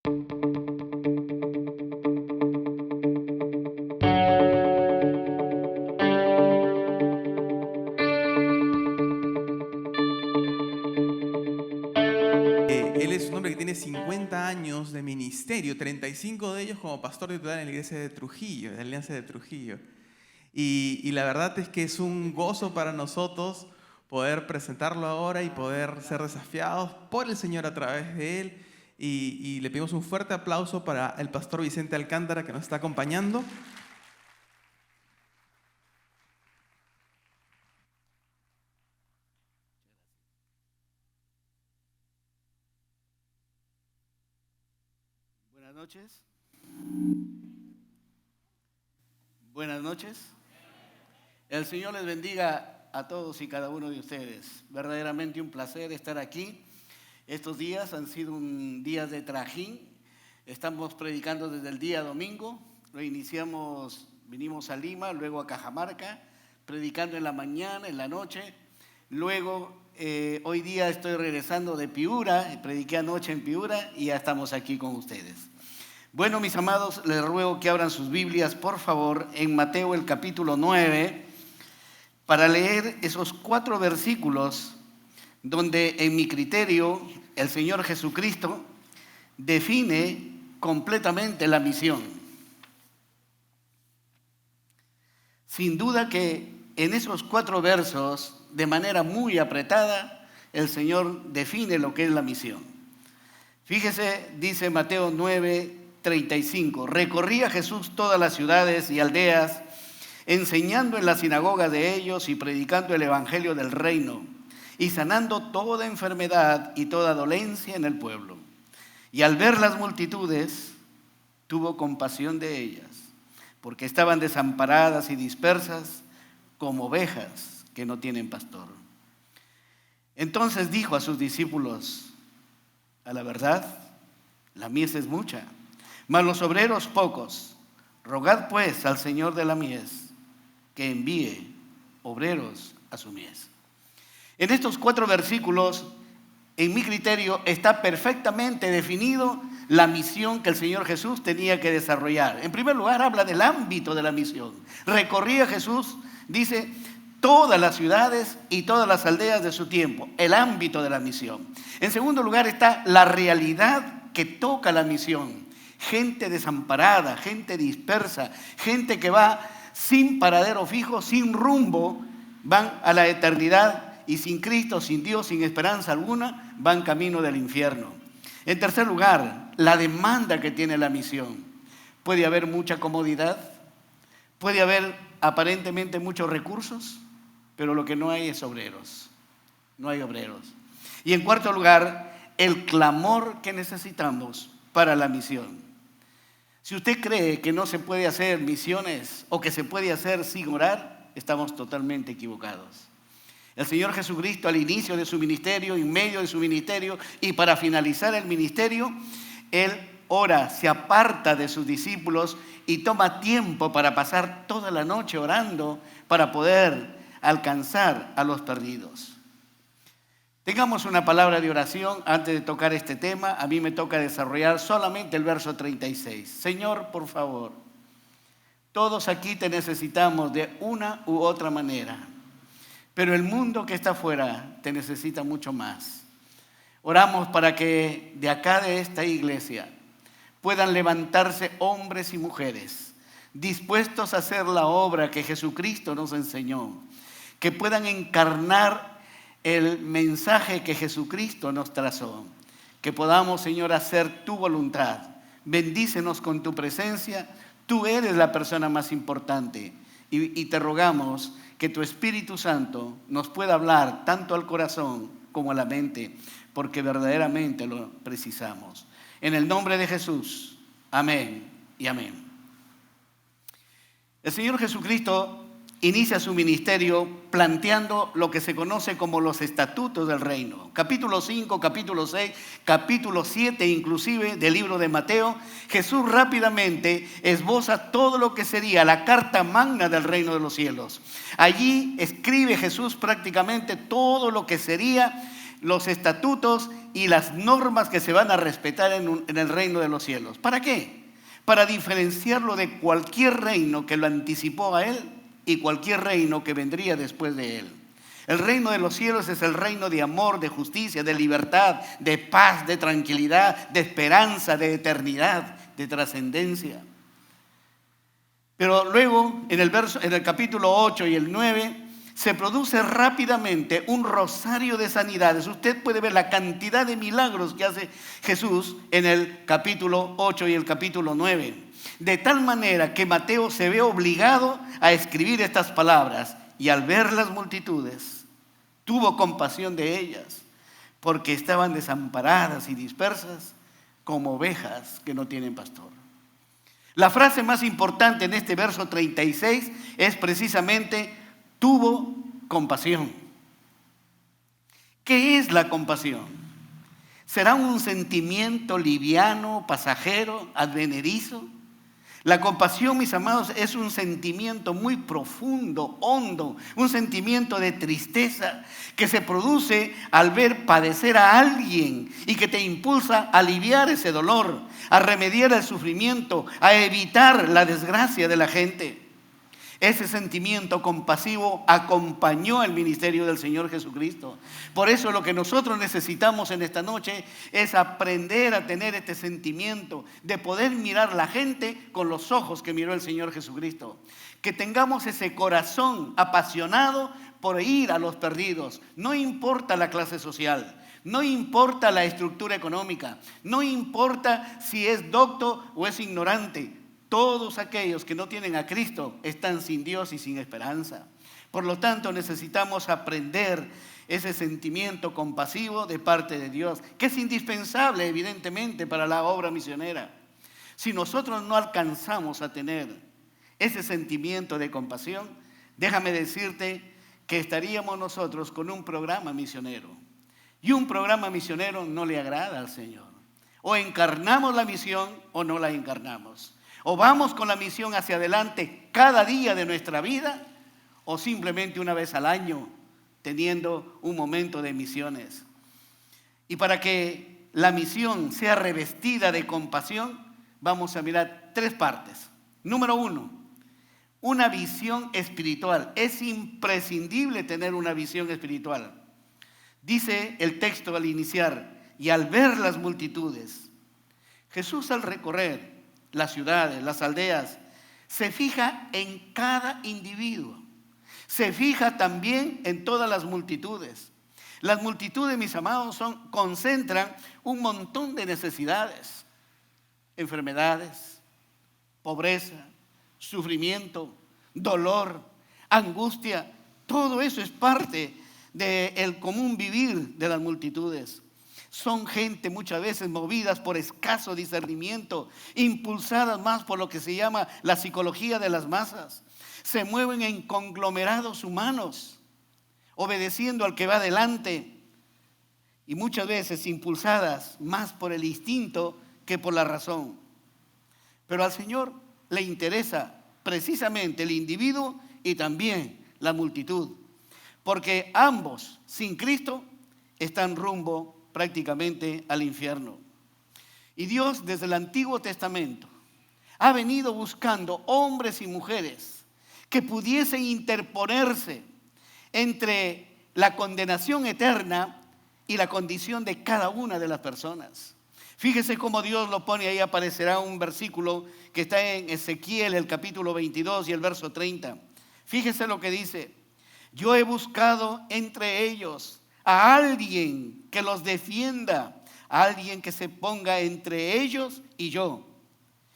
Él es un hombre que tiene 50 años de ministerio, 35 de ellos como pastor titular en la iglesia de Trujillo, de la Alianza de Trujillo. Y la verdad es que es un gozo para nosotros poder presentarlo ahora y poder ser desafiados por el Señor a través de él. Y le pedimos un fuerte aplauso para el pastor Vicente Alcántara, que nos está acompañando. Buenas noches. Buenas noches. El Señor les bendiga a todos y cada uno de ustedes. Verdaderamente un placer estar aquí. Estos días han sido un día de trajín. Estamos predicando desde el día domingo. Lo iniciamos, vinimos a Lima, luego a Cajamarca, predicando en la mañana, en la noche. Luego, hoy día estoy regresando de Piura, prediqué anoche en Piura y ya estamos aquí con ustedes. Bueno, mis amados, les ruego que abran sus Biblias, por favor, en Mateo el capítulo 9, para leer esos 4 versículos donde, en mi criterio, el Señor Jesucristo define completamente la misión. Sin duda que en esos 4 versos, de manera muy apretada, el Señor define lo que es la misión. Fíjese, dice Mateo 9:35, recorría Jesús todas las ciudades y aldeas, enseñando en la sinagoga de ellos y predicando el evangelio del reino, y sanando toda enfermedad y toda dolencia en el pueblo. Y al ver las multitudes, tuvo compasión de ellas, porque estaban desamparadas y dispersas como ovejas que no tienen pastor. Entonces dijo a sus discípulos, a la verdad, la mies es mucha, mas los obreros pocos. Rogad pues al Señor de la mies que envíe obreros a su mies. En estos 4 versículos, en mi criterio, está perfectamente definido la misión que el Señor Jesús tenía que desarrollar. En primer lugar, habla del ámbito de la misión. Recorría Jesús, dice, todas las ciudades y todas las aldeas de su tiempo, el ámbito de la misión. En segundo lugar está la realidad que toca la misión. Gente desamparada, gente dispersa, gente que va sin paradero fijo, sin rumbo, van a la eternidad y sin Cristo, sin Dios, sin esperanza alguna, van camino del infierno. En tercer lugar, la demanda que tiene la misión. Puede haber mucha comodidad, puede haber aparentemente muchos recursos, pero lo que no hay es obreros. No hay obreros. Y en cuarto lugar, el clamor que necesitamos para la misión. Si usted cree que no se puede hacer misiones o que se puede hacer sin orar, estamos totalmente equivocados. El Señor Jesucristo, al inicio de su ministerio, en medio de su ministerio y para finalizar el ministerio, Él ora, se aparta de sus discípulos y toma tiempo para pasar toda la noche orando para poder alcanzar a los perdidos. Tengamos una palabra de oración antes de tocar este tema. A mí me toca desarrollar solamente el verso 36. Señor, por favor, todos aquí te necesitamos de una u otra manera, pero el mundo que está afuera te necesita mucho más. Oramos para que de acá de esta iglesia puedan levantarse hombres y mujeres dispuestos a hacer la obra que Jesucristo nos enseñó, que puedan encarnar el mensaje que Jesucristo nos trazó, que podamos, Señor, hacer tu voluntad. Bendícenos con tu presencia, tú eres la persona más importante y te rogamos que tu Espíritu Santo nos pueda hablar tanto al corazón como a la mente, porque verdaderamente lo precisamos. En el nombre de Jesús, amén y amén. El Señor Jesucristo inicia su ministerio planteando lo que se conoce como los estatutos del reino. Capítulo 5, capítulo 6, capítulo 7 inclusive del libro de Mateo, Jesús rápidamente esboza todo lo que sería la carta magna del reino de los cielos. Allí escribe Jesús prácticamente todo lo que sería los estatutos y las normas que se van a respetar en el reino de los cielos. ¿Para qué? Para diferenciarlo de cualquier reino que lo anticipó a él y cualquier reino que vendría después de él. El reino de los cielos es el reino de amor, de justicia, de libertad, de paz, de tranquilidad, de esperanza, de eternidad, de trascendencia. Pero luego, en el capítulo 8 y el 9, se produce rápidamente un rosario de sanidades. Usted puede ver la cantidad de milagros que hace Jesús en el capítulo 8 y el capítulo 9. De tal manera que Mateo se ve obligado a escribir estas palabras. Y al ver las multitudes, tuvo compasión de ellas, porque estaban desamparadas y dispersas como ovejas que no tienen pastor. La frase más importante en este verso 36 es precisamente: tuvo compasión. ¿Qué es la compasión? ¿Será un sentimiento liviano, pasajero, advenedizo? La compasión, mis amados, es un sentimiento muy profundo, hondo, un sentimiento de tristeza que se produce al ver padecer a alguien y que te impulsa a aliviar ese dolor, a remediar el sufrimiento, a evitar la desgracia de la gente. Ese sentimiento compasivo acompañó el ministerio del Señor Jesucristo. Por eso lo que nosotros necesitamos en esta noche es aprender a tener este sentimiento de poder mirar a la gente con los ojos que miró el Señor Jesucristo. Que tengamos ese corazón apasionado por ir a los perdidos. No importa la clase social, no importa la estructura económica, no importa si es docto o es ignorante. Todos aquellos que no tienen a Cristo están sin Dios y sin esperanza. Por lo tanto, necesitamos aprender ese sentimiento compasivo de parte de Dios, que es indispensable, evidentemente, para la obra misionera. Si nosotros no alcanzamos a tener ese sentimiento de compasión, déjame decirte que estaríamos nosotros con un programa misionero. Y un programa misionero no le agrada al Señor. O encarnamos la misión o no la encarnamos. O vamos con la misión hacia adelante cada día de nuestra vida, o simplemente una vez al año teniendo un momento de misiones. Y para que la misión sea revestida de compasión, vamos a mirar tres partes. Número 1, una visión espiritual. Es imprescindible tener una visión espiritual. Dice el texto al iniciar: y al ver las multitudes. Jesús, al recorrer las ciudades, las aldeas, se fija en cada individuo. Se fija también en todas las multitudes. Las multitudes, mis amados, concentran un montón de necesidades, enfermedades, pobreza, sufrimiento, dolor, angustia. Todo eso es parte del común vivir de las multitudes. Son gente muchas veces movidas por escaso discernimiento, impulsadas más por lo que se llama la psicología de las masas. Se mueven en conglomerados humanos, obedeciendo al que va delante, y muchas veces impulsadas más por el instinto que por la razón. Pero al Señor le interesa precisamente el individuo y también la multitud, porque ambos, sin Cristo, están rumbo prácticamente al infierno. Y Dios, desde el Antiguo Testamento, ha venido buscando hombres y mujeres que pudiesen interponerse entre la condenación eterna y la condición de cada una de las personas. Fíjese cómo Dios lo pone, ahí aparecerá un versículo que está en Ezequiel, el capítulo 22 y el verso 30. Fíjese lo que dice: yo he buscado entre ellos a alguien que los defienda, a alguien que se ponga entre ellos y yo,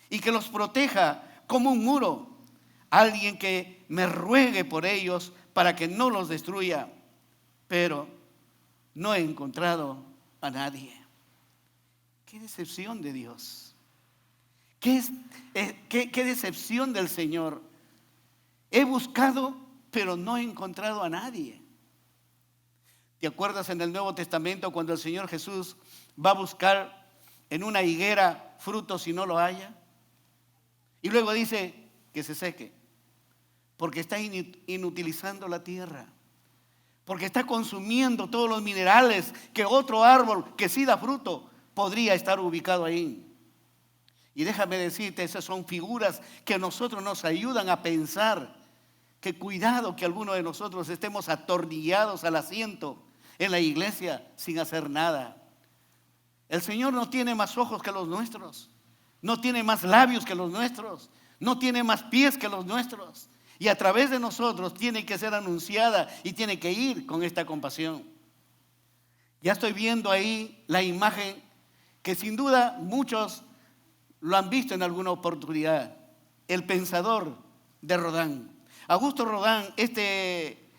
y que los proteja como un muro, alguien que me ruegue por ellos para que no los destruya, pero no he encontrado a nadie. Qué decepción de Dios, qué decepción del Señor. He buscado, pero no he encontrado a nadie. ¿Te acuerdas en el Nuevo Testamento cuando el Señor Jesús va a buscar en una higuera frutos y no lo halla? Y luego dice que se seque, porque está inutilizando la tierra. porque está consumiendo todos los minerales que otro árbol que sí da fruto podría estar ubicado ahí. Y déjame decirte, esas son figuras que a nosotros nos ayudan a pensar que cuidado que algunos de nosotros estemos atornillados al asiento en la iglesia sin hacer nada. El Señor no tiene más ojos que los nuestros, no tiene más labios que los nuestros, no tiene más pies que los nuestros. Y a través de nosotros tiene que ser anunciada y tiene que ir con esta compasión. Ya estoy viendo ahí la imagen que sin duda muchos lo han visto en alguna oportunidad. El pensador de Rodin. Augusto Rodin, este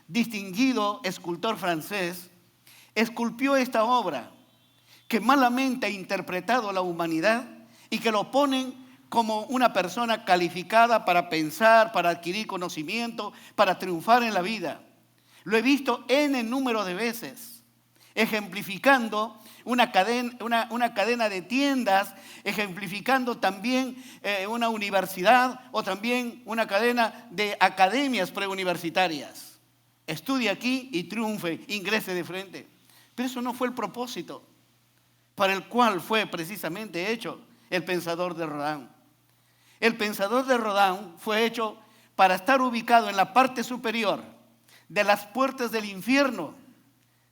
distinguido escultor francés, esculpió esta obra que malamente ha interpretado la humanidad y que lo ponen como una persona calificada para pensar, para adquirir conocimiento, para triunfar en la vida. Lo he visto en número de veces, ejemplificando una cadena de tiendas, ejemplificando también una universidad o también una cadena de academias preuniversitarias. Estudie aquí y triunfe, ingrese de frente. Pero eso no fue el propósito para el cual fue precisamente hecho el pensador de Rodin. El pensador de Rodin fue hecho para estar ubicado en la parte superior de las puertas del infierno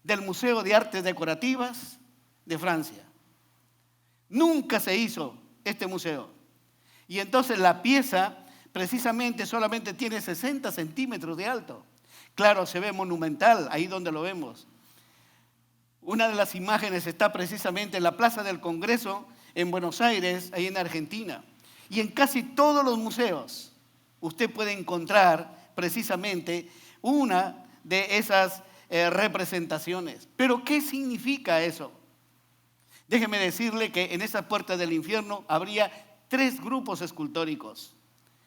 del Museo de Artes Decorativas de Francia. Nunca se hizo este museo. Y entonces la pieza precisamente solamente tiene 60 centímetros de alto. Claro, se ve monumental, ahí donde lo vemos. Una de las imágenes está precisamente en la Plaza del Congreso en Buenos Aires, ahí en Argentina. Y en casi todos los museos usted puede encontrar precisamente una de esas representaciones. Pero ¿qué significa eso? Déjeme decirle que en esa puerta del infierno habría 3 grupos escultóricos.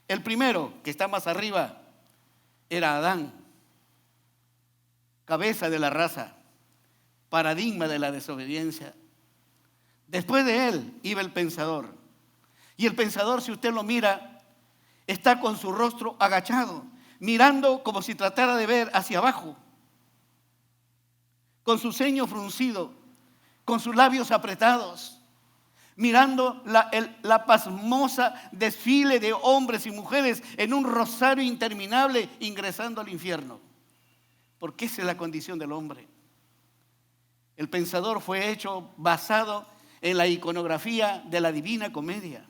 El primero, que está más arriba, era Adán, cabeza de la raza, paradigma de la desobediencia. Después de él iba el pensador. Y el pensador, si usted lo mira, está con su rostro agachado, mirando como si tratara de ver hacia abajo, con su ceño fruncido, con sus labios apretados, mirando la pasmosa desfile de hombres y mujeres en un rosario interminable ingresando al infierno. Porque esa es la condición del hombre. El pensador fue hecho basado en la iconografía de la Divina Comedia.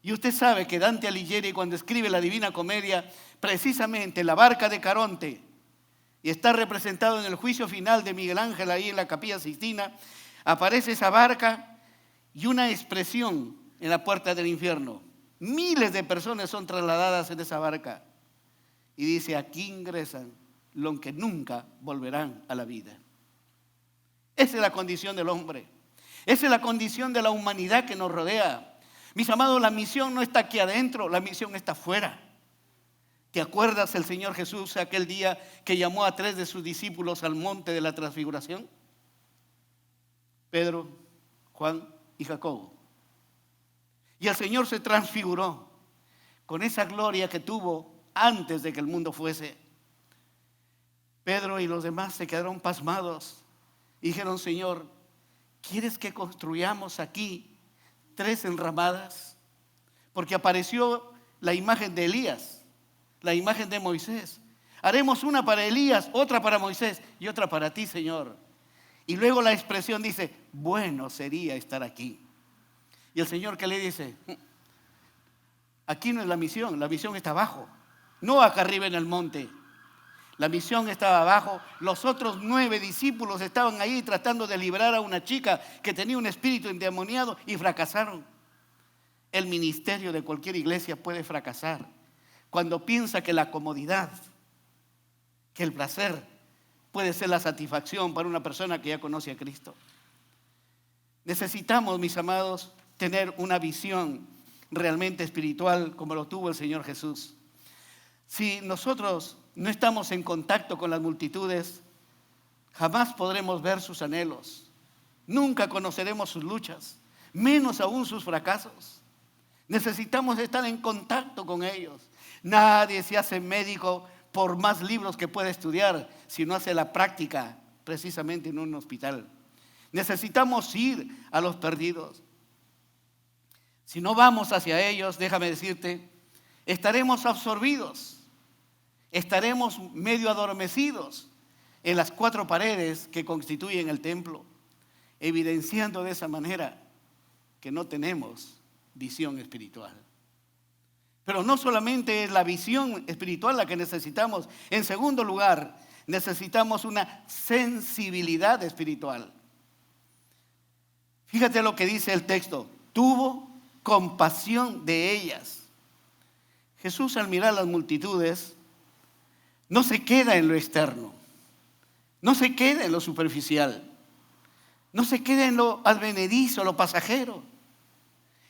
Y usted sabe que Dante Alighieri, cuando escribe la Divina Comedia, precisamente la barca de Caronte, y está representado en el juicio final de Miguel Ángel ahí en la Capilla Sixtina, aparece esa barca y una expresión en la puerta del infierno. Miles de personas son trasladadas en esa barca. Y dice, aquí ingresan los que nunca volverán a la vida. Esa es la condición del hombre. Esa es la condición de la humanidad que nos rodea. Mis amados, la misión no está aquí adentro, la misión está afuera. ¿Te acuerdas el Señor Jesús aquel día que llamó a 3 de sus discípulos al monte de la transfiguración? Pedro, Juan y Jacobo. Y el Señor se transfiguró con esa gloria que tuvo antes de que el mundo fuese. Pedro y los demás se quedaron pasmados y dijeron, Señor, ¿quieres que construyamos aquí 3 enramadas? Porque apareció la imagen de Elías, la imagen de Moisés. Haremos una para Elías, otra para Moisés y otra para ti, Señor. Y luego la expresión dice, bueno sería estar aquí. Y el Señor, ¿qué le dice? Aquí no es la misión está abajo, no acá arriba en el monte. La misión estaba abajo. Los otros 9 discípulos estaban ahí tratando de librar a una chica que tenía un espíritu endemoniado y fracasaron. El ministerio de cualquier iglesia puede fracasar cuando piensa que la comodidad, que el placer puede ser la satisfacción para una persona que ya conoce a Cristo. Necesitamos, mis amados, tener una visión realmente espiritual como lo tuvo el Señor Jesús. Si nosotros no estamos en contacto con las multitudes, jamás podremos ver sus anhelos. Nunca conoceremos sus luchas, menos aún sus fracasos. Necesitamos estar en contacto con ellos. Nadie se hace médico por más libros que pueda estudiar si no hace la práctica precisamente en un hospital. Necesitamos ir a los perdidos. Si no vamos hacia ellos, déjame decirte, estaremos absorbidos, estaremos medio adormecidos en las 4 paredes que constituyen el templo, evidenciando de esa manera que no tenemos visión espiritual. Pero no solamente es la visión espiritual la que necesitamos. En segundo lugar, necesitamos una sensibilidad espiritual. Fíjate lo que dice el texto. Tuvo compasión de ellas. Jesús, al mirar las multitudes, no se queda en lo externo, no se queda en lo superficial, no se queda en lo advenedizo, lo pasajero.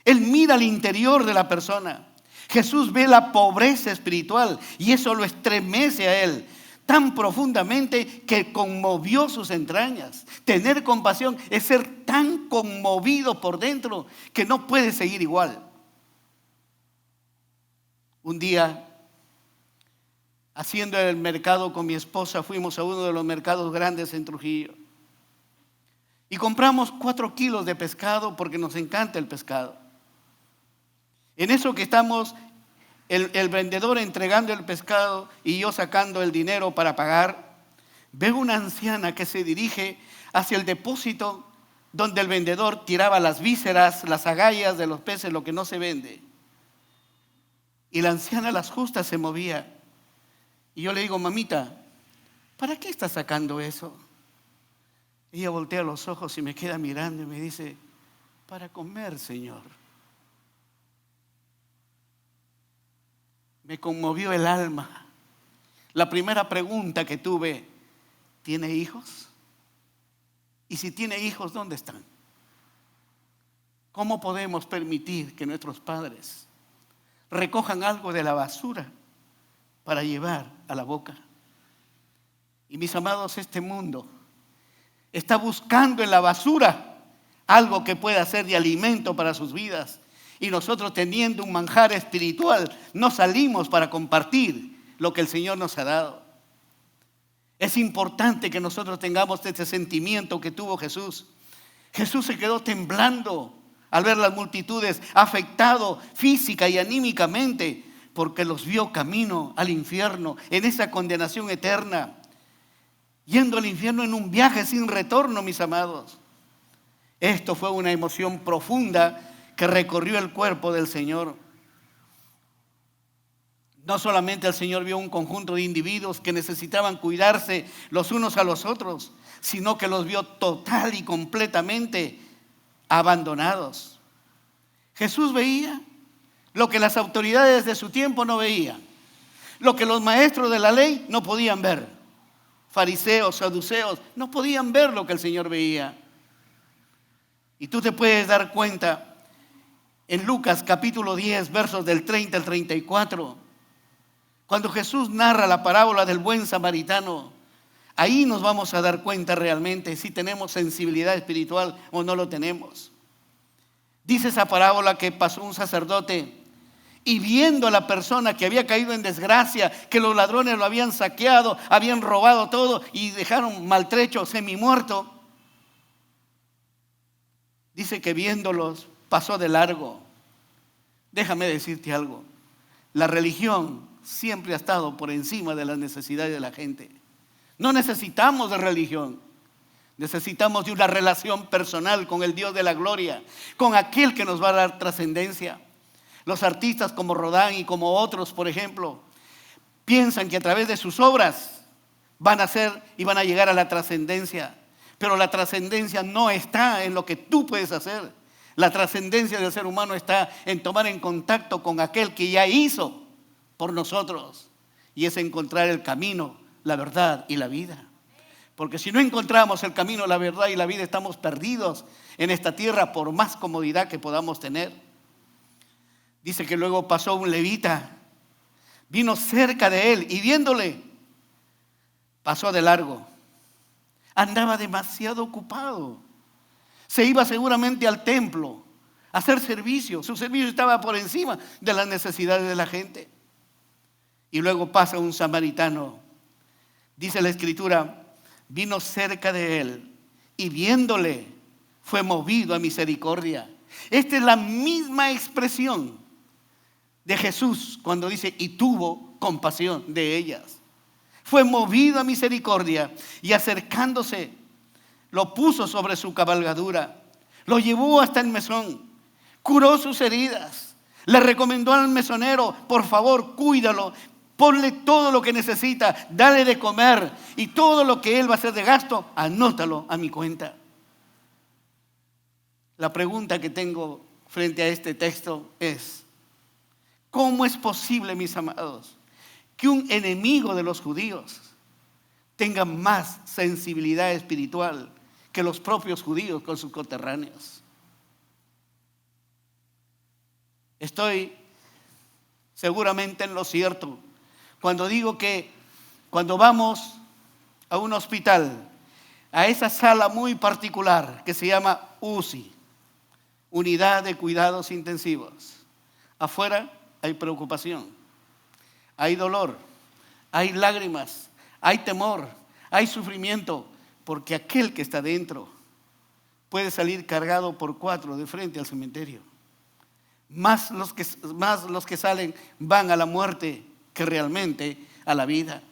Él mira al interior de la persona. Jesús ve la pobreza espiritual y eso lo estremece a él tan profundamente que conmovió sus entrañas. Tener compasión es ser tan conmovido por dentro que no puede seguir igual. Un día, haciendo el mercado con mi esposa, fuimos a uno de los mercados grandes en Trujillo y compramos 4 kilos de pescado porque nos encanta el pescado. En eso que estamos, el vendedor entregando el pescado y yo sacando el dinero para pagar, veo una anciana que se dirige hacia el depósito donde el vendedor tiraba las vísceras, las agallas de los peces, lo que no se vende. Y la anciana a las justas se movía. Y yo le digo, mamita, ¿para qué estás sacando eso? Ella voltea los ojos y me queda mirando y me dice, para comer, Señor. Me conmovió el alma. La primera pregunta que tuve, ¿tiene hijos? Y si tiene hijos, ¿dónde están? ¿Cómo podemos permitir que nuestros padres recojan algo de la basura para llevar a la boca? Y mis amados, este mundo está buscando en la basura algo que pueda ser de alimento para sus vidas. Y nosotros, teniendo un manjar espiritual, no salimos para compartir lo que el Señor nos ha dado. Es importante que nosotros tengamos este sentimiento que tuvo Jesús. Jesús se quedó temblando al ver las multitudes, afectado física y anímicamente, porque los vio camino al infierno, en esa condenación eterna, yendo al infierno en un viaje sin retorno, mis amados. Esto fue una emoción profunda que recorrió el cuerpo del Señor. No solamente el Señor vio un conjunto de individuos que necesitaban cuidarse los unos a los otros, sino que los vio total y completamente abandonados. Jesús veía lo que las autoridades de su tiempo no veían, lo que los maestros de la ley no podían ver. Fariseos, saduceos, no podían ver lo que el Señor veía. Y tú te puedes dar cuenta en Lucas capítulo 10, versos del 30 al 34, cuando Jesús narra la parábola del buen samaritano, ahí nos vamos a dar cuenta realmente si tenemos sensibilidad espiritual o no lo tenemos. Dice esa parábola que pasó un sacerdote y viendo a la persona que había caído en desgracia, que los ladrones lo habían saqueado, habían robado todo y dejaron maltrecho, semimuerto, dice que viéndolos pasó de largo. Déjame decirte algo. La religión siempre ha estado por encima de las necesidades de la gente. No necesitamos de religión. Necesitamos de una relación personal con el Dios de la gloria, con aquel que nos va a dar trascendencia. Los artistas como Rodin y como otros, por ejemplo, piensan que a través de sus obras van a ser y van a llegar a la trascendencia. Pero la trascendencia no está en lo que tú puedes hacer. La trascendencia del ser humano está en tomar en contacto con aquel que ya hizo por nosotros. Y es encontrar el camino, la verdad y la vida. Porque si no encontramos el camino, la verdad y la vida, estamos perdidos en esta tierra por más comodidad que podamos tener. Dice que luego pasó un levita, vino cerca de él y viéndole, pasó de largo. Andaba demasiado ocupado. Se iba seguramente al templo a hacer servicio. Su servicio estaba por encima de las necesidades de la gente. Y luego pasa un samaritano. Dice la Escritura, vino cerca de él y viéndole fue movido a misericordia. Esta es la misma expresión de Jesús cuando dice, y tuvo compasión de ellas. Fue movido a misericordia y acercándose, lo puso sobre su cabalgadura, lo llevó hasta el mesón, curó sus heridas, le recomendó al mesonero, por favor, cuídalo, ponle todo lo que necesita, dale de comer y todo lo que él va a hacer de gasto, anótalo a mi cuenta. La pregunta que tengo frente a este texto es, ¿cómo es posible, mis amados, que un enemigo de los judíos tenga más sensibilidad espiritual que los propios judíos con sus coterráneos? Estoy seguramente en lo cierto cuando digo que cuando vamos a un hospital, a esa sala muy particular que se llama UCI, Unidad de Cuidados Intensivos, afuera hay preocupación, hay dolor, hay lágrimas, hay temor, hay sufrimiento, porque aquel que está dentro puede salir cargado por 4 de frente al cementerio. Más los que salen van a la muerte que realmente a la vida.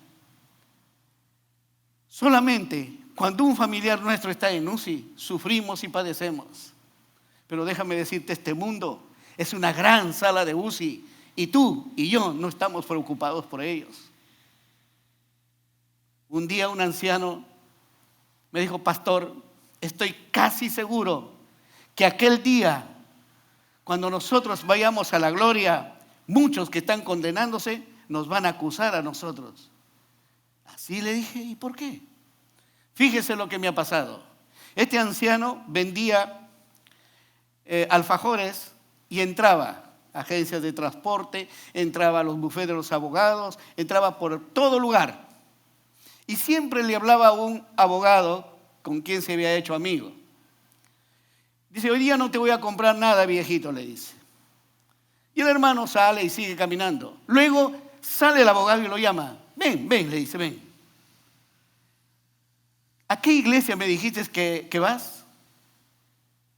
Solamente cuando un familiar nuestro está en UCI, sufrimos y padecemos. Pero déjame decirte, este mundo es una gran sala de UCI y tú y yo no estamos preocupados por ellos. Un día un anciano me dijo, pastor, estoy casi seguro que aquel día, cuando nosotros vayamos a la gloria, muchos que están condenándose nos van a acusar a nosotros. Así le dije, ¿y por qué? Fíjese lo que me ha pasado. Este anciano vendía alfajores y entraba a agencias de transporte, entraba a los bufetes de los abogados, entraba por todo lugar. Y siempre le hablaba a un abogado con quien se había hecho amigo. Dice, hoy día no te voy a comprar nada, viejito, le dice. Y el hermano sale y sigue caminando. Luego sale el abogado y lo llama. Ven, ven, le dice, ven. ¿A qué iglesia me dijiste que vas?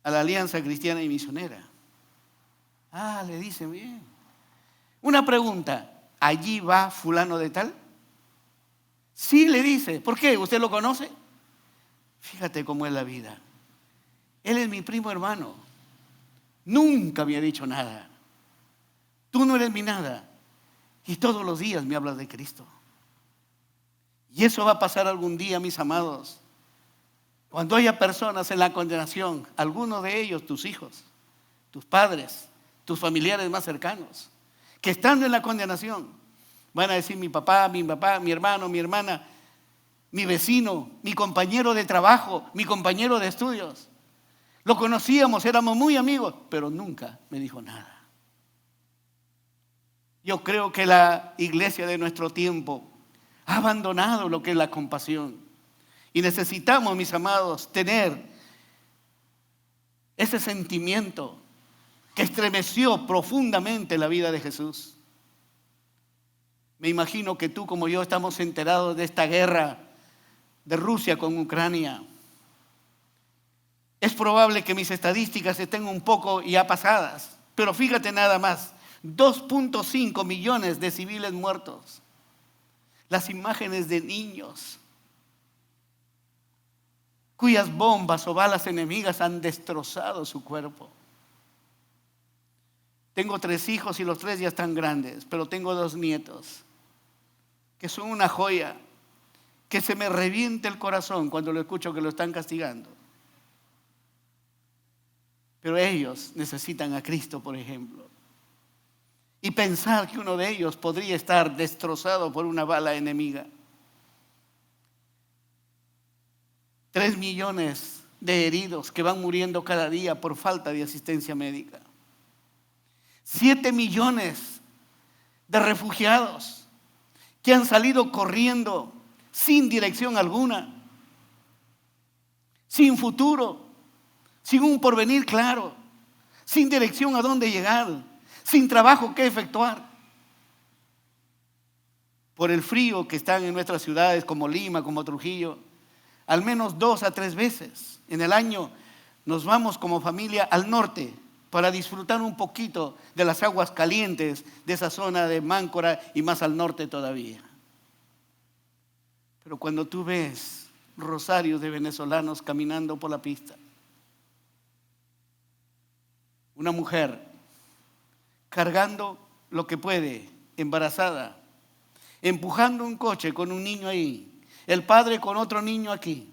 A la Alianza Cristiana y Misionera. Ah, le dice, bien. Una pregunta, ¿allí va fulano de tal? Sí, le dice. ¿Por qué? ¿Usted lo conoce? Fíjate cómo es la vida. Él es mi primo hermano. Nunca me ha dicho nada. Tú no eres mi nada. Y todos los días me hablas de Cristo. Y eso va a pasar algún día, mis amados. Cuando haya personas en la condenación, algunos de ellos, tus hijos, tus padres, tus familiares más cercanos, que estando en la condenación, van a decir mi papá, mi hermano, mi hermana, mi vecino, mi compañero de trabajo, mi compañero de estudios. Lo conocíamos, éramos muy amigos, pero nunca me dijo nada. Yo creo que la iglesia de nuestro tiempo ha abandonado lo que es la compasión. Y necesitamos, mis amados, tener ese sentimiento que estremeció profundamente la vida de Jesús. Me imagino que tú como yo estamos enterados de esta guerra de Rusia con Ucrania. Es probable que mis estadísticas estén un poco ya pasadas, pero fíjate nada más, 2.5 millones de civiles muertos. Las imágenes de niños cuyas bombas o balas enemigas han destrozado su cuerpo. Tengo 3 hijos y los 3 ya están grandes, pero tengo 2 nietos que son una joya, que se me revienta el corazón cuando lo escucho que lo están castigando. Pero ellos necesitan a Cristo, por ejemplo. Y pensar que uno de ellos podría estar destrozado por una bala enemiga. 3 millones de heridos que van muriendo cada día por falta de asistencia médica. 7 millones de refugiados que han salido corriendo sin dirección alguna, sin futuro, sin un porvenir claro, sin dirección a dónde llegar, sin trabajo que efectuar. por el frío que están en nuestras ciudades como Lima, como Trujillo, al menos 2 a 3 veces en el año nos vamos como familia al norte para disfrutar un poquito de las aguas calientes de esa zona de Máncora y más al norte todavía. Pero cuando tú ves rosarios de venezolanos caminando por la pista, una mujer cargando lo que puede, embarazada, empujando un coche con un niño ahí, el padre con otro niño aquí,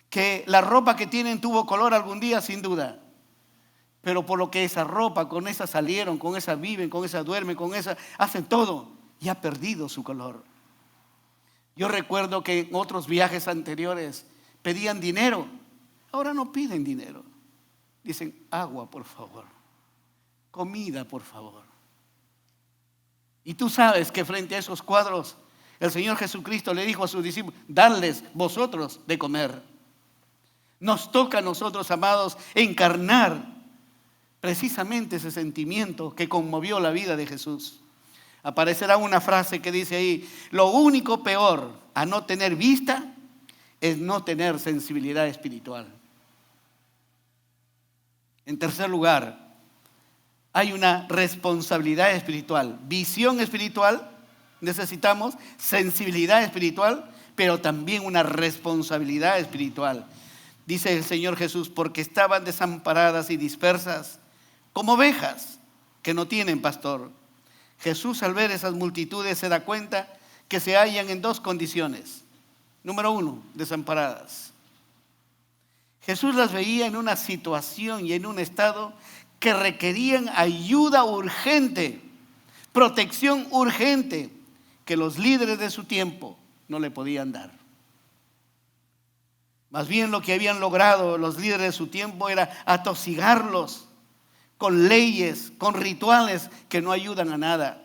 que la ropa que tienen tuvo color algún día sin duda, pero por lo que esa ropa, con esa salieron, con esa viven, con esa duermen, con esa hacen todo, y ha perdido su color. Yo recuerdo que en otros viajes anteriores pedían dinero, ahora no piden dinero, dicen agua por favor, comida por favor. Y tú sabes que frente a esos cuadros el Señor Jesucristo le dijo a sus discípulos: dadles vosotros de comer. Nos toca a nosotros, amados, encarnar precisamente ese sentimiento que conmovió la vida de Jesús. Aparecerá una frase que dice ahí: lo único peor a no tener vista es no tener sensibilidad espiritual. En tercer lugar, hay una responsabilidad espiritual, visión espiritual, necesitamos sensibilidad espiritual, pero también una responsabilidad espiritual. Dice el Señor Jesús: porque estaban desamparadas y dispersas como ovejas que no tienen pastor. Jesús, al ver esas multitudes, se da cuenta que se hallan en 2 condiciones. Número 1, desamparadas. Jesús las veía en una situación y en un estado que requerían ayuda urgente, protección urgente, que los líderes de su tiempo no le podían dar. Más bien lo que habían logrado los líderes de su tiempo era atosigarlos con leyes, con rituales que no ayudan a nada.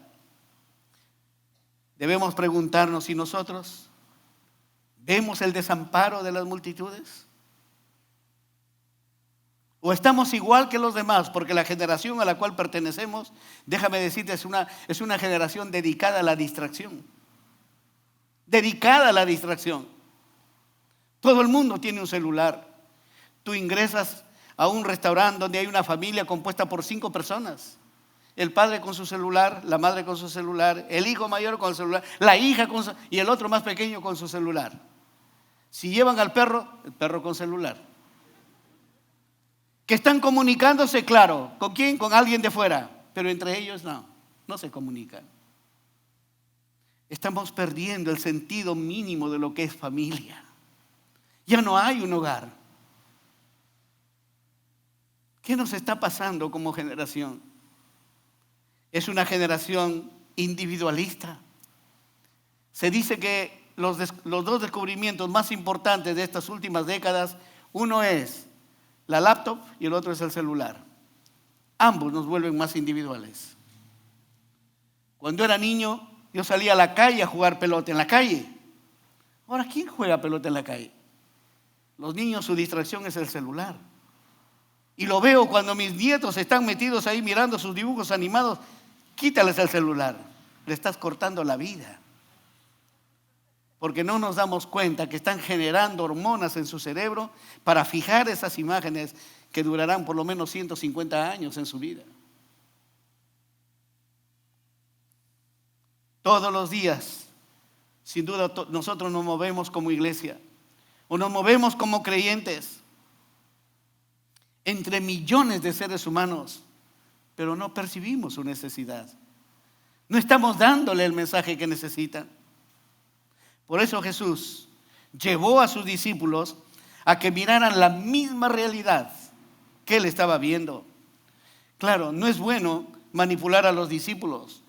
Debemos preguntarnos si nosotros vemos el desamparo de las multitudes. ¿O estamos igual que los demás? Porque la generación a la cual pertenecemos, déjame decirte, es una generación dedicada a la distracción. Dedicada a la distracción. Todo el mundo tiene un celular. Tú ingresas a un restaurante donde hay una familia compuesta por 5 personas. El padre con su celular, la madre con su celular, el hijo mayor con el celular, la hija y el otro más pequeño con su celular. Si llevan al perro, el perro con celular. Que están comunicándose, claro. ¿Con quién? Con alguien de fuera. Pero entre ellos no se comunican. Estamos perdiendo el sentido mínimo de lo que es familia. Ya no hay un hogar. ¿Qué nos está pasando como generación? Es una generación individualista. Se dice que los 2 descubrimientos más importantes de estas últimas décadas, uno es la laptop y el otro es el celular. Ambos nos vuelven más individuales. Cuando era niño, yo salía a la calle a jugar pelota en la calle. Ahora, ¿quién juega pelota en la calle? Los niños, su distracción es el celular. Y lo veo cuando mis nietos están metidos ahí mirando sus dibujos animados. Quítales el celular. Le estás cortando la vida. Porque no nos damos cuenta que están generando hormonas en su cerebro para fijar esas imágenes que durarán por lo menos 150 años en su vida. Todos los días, sin duda, nosotros nos movemos como iglesia o nos movemos como creyentes entre millones de seres humanos, pero no percibimos su necesidad. No estamos dándole el mensaje que necesitan. Por eso Jesús llevó a sus discípulos a que miraran la misma realidad que él estaba viendo. Claro, no es bueno manipular a los discípulos,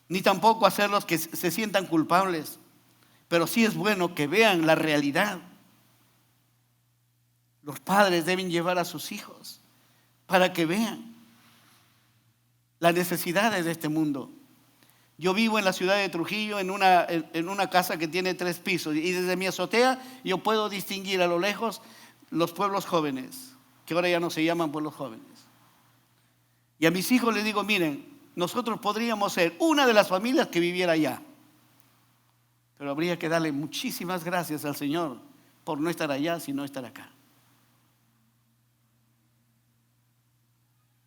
ni tampoco hacerlos que se sientan culpables, pero sí es bueno que vean la realidad. Los padres deben llevar a sus hijos para que vean las necesidades de este mundo. Yo vivo en la ciudad de Trujillo en una casa que tiene 3 pisos y desde mi azotea yo puedo distinguir a lo lejos los pueblos jóvenes, que ahora ya no se llaman pueblos jóvenes. Y a mis hijos les digo: miren, nosotros podríamos ser una de las familias que viviera allá. Pero habría que darle muchísimas gracias al Señor por no estar allá, sino estar acá.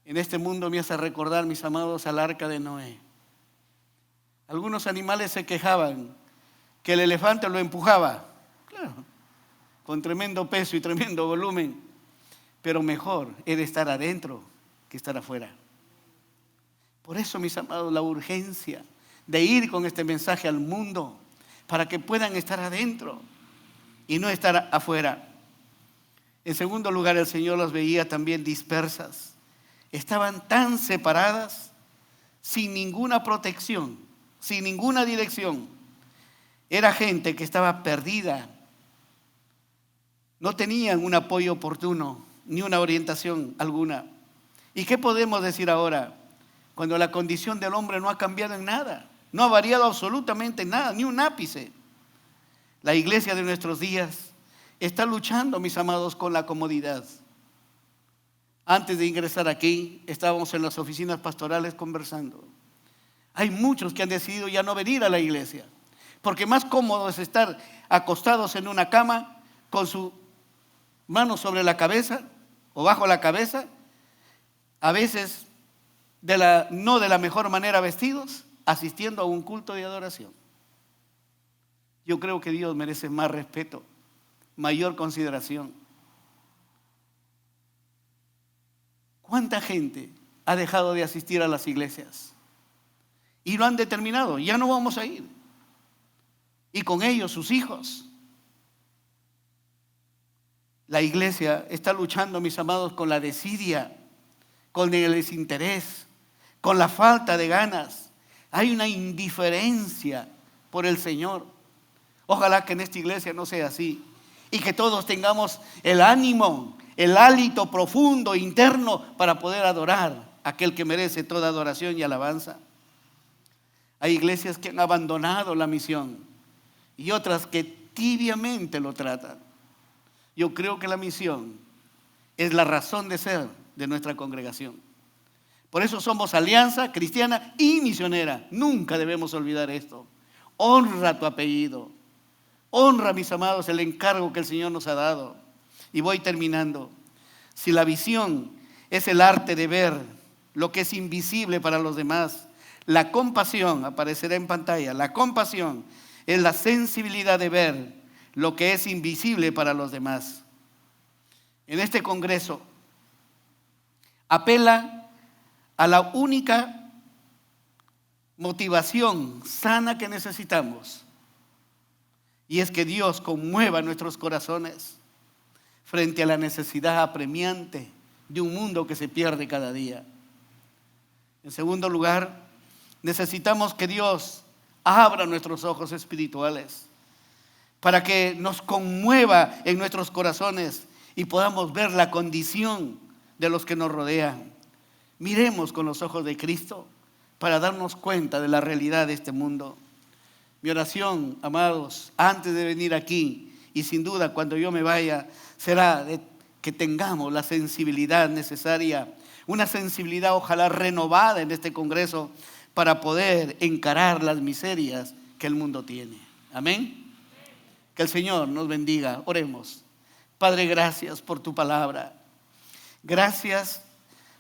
En este mundo me hace recordar, mis amados, al arca de Noé. Algunos animales se quejaban que el elefante lo empujaba, claro, con tremendo peso y tremendo volumen, pero mejor era estar adentro que estar afuera. Por eso, mis amados, la urgencia de ir con este mensaje al mundo, para que puedan estar adentro y no estar afuera. En segundo lugar, el Señor las veía también dispersas. Estaban tan separadas, sin ninguna protección, sin ninguna dirección. Era gente que estaba perdida. No tenían un apoyo oportuno, ni una orientación alguna. ¿Y qué podemos decir ahora? Cuando la condición del hombre no ha cambiado en nada, no ha variado absolutamente nada, ni un ápice. La iglesia de nuestros días está luchando, mis amados, con la comodidad. Antes de ingresar aquí, estábamos en las oficinas pastorales conversando. Hay muchos que han decidido ya no venir a la iglesia, porque más cómodo es estar acostados en una cama con su mano sobre la cabeza o bajo la cabeza, a veces no de la mejor manera vestidos, asistiendo a un culto de adoración. Yo creo que Dios merece más respeto, mayor consideración. ¿Cuánta gente ha dejado de asistir a las iglesias? Y lo han determinado, ya no vamos a ir. Y con ellos sus hijos. La iglesia está luchando, mis amados, con la desidia, con el desinterés, con la falta de ganas. Hay una indiferencia por el Señor. Ojalá que en esta iglesia no sea así y que todos tengamos el ánimo, el hálito profundo, interno, para poder adorar a aquel que merece toda adoración y alabanza. Hay iglesias que han abandonado la misión y otras que tibiamente lo tratan. Yo creo que la misión es la razón de ser de nuestra congregación. Por eso somos alianza cristiana y misionera. Nunca debemos olvidar esto. Honra tu apellido. Honra, mis amados, el encargo que el Señor nos ha dado. Y voy terminando. Si la visión es el arte de ver lo que es invisible para los demás, la compasión, aparecerá en pantalla, la compasión es la sensibilidad de ver lo que es invisible para los demás. En este congreso apela a la única motivación sana que necesitamos, y es que Dios conmueva nuestros corazones frente a la necesidad apremiante de un mundo que se pierde cada día. En segundo lugar, necesitamos que Dios abra nuestros ojos espirituales para que nos conmueva en nuestros corazones y podamos ver la condición de los que nos rodean. Miremos con los ojos de Cristo para darnos cuenta de la realidad de este mundo. Mi oración, amados, antes de venir aquí, y sin duda cuando yo me vaya, será de que tengamos la sensibilidad necesaria, una sensibilidad ojalá renovada en este congreso para poder encarar las miserias que el mundo tiene. Amén. Que el Señor nos bendiga. Oremos. Padre, gracias por tu palabra. Gracias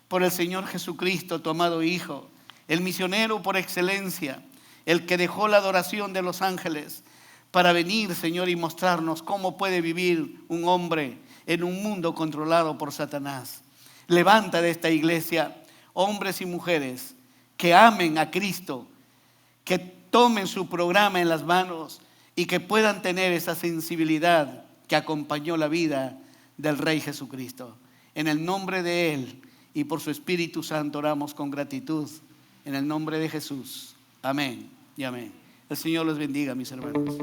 por el Señor Jesucristo, tu amado Hijo, el misionero por excelencia, el que dejó la adoración de los ángeles para venir, Señor, y mostrarnos cómo puede vivir un hombre en un mundo controlado por Satanás. Levanta de esta iglesia hombres y mujeres que amen a Cristo, que tomen su programa en las manos y que puedan tener esa sensibilidad que acompañó la vida del Rey Jesucristo. En el nombre de Él y por su Espíritu Santo oramos con gratitud. En el nombre de Jesús. Amén y amén. El Señor los bendiga, mis hermanos.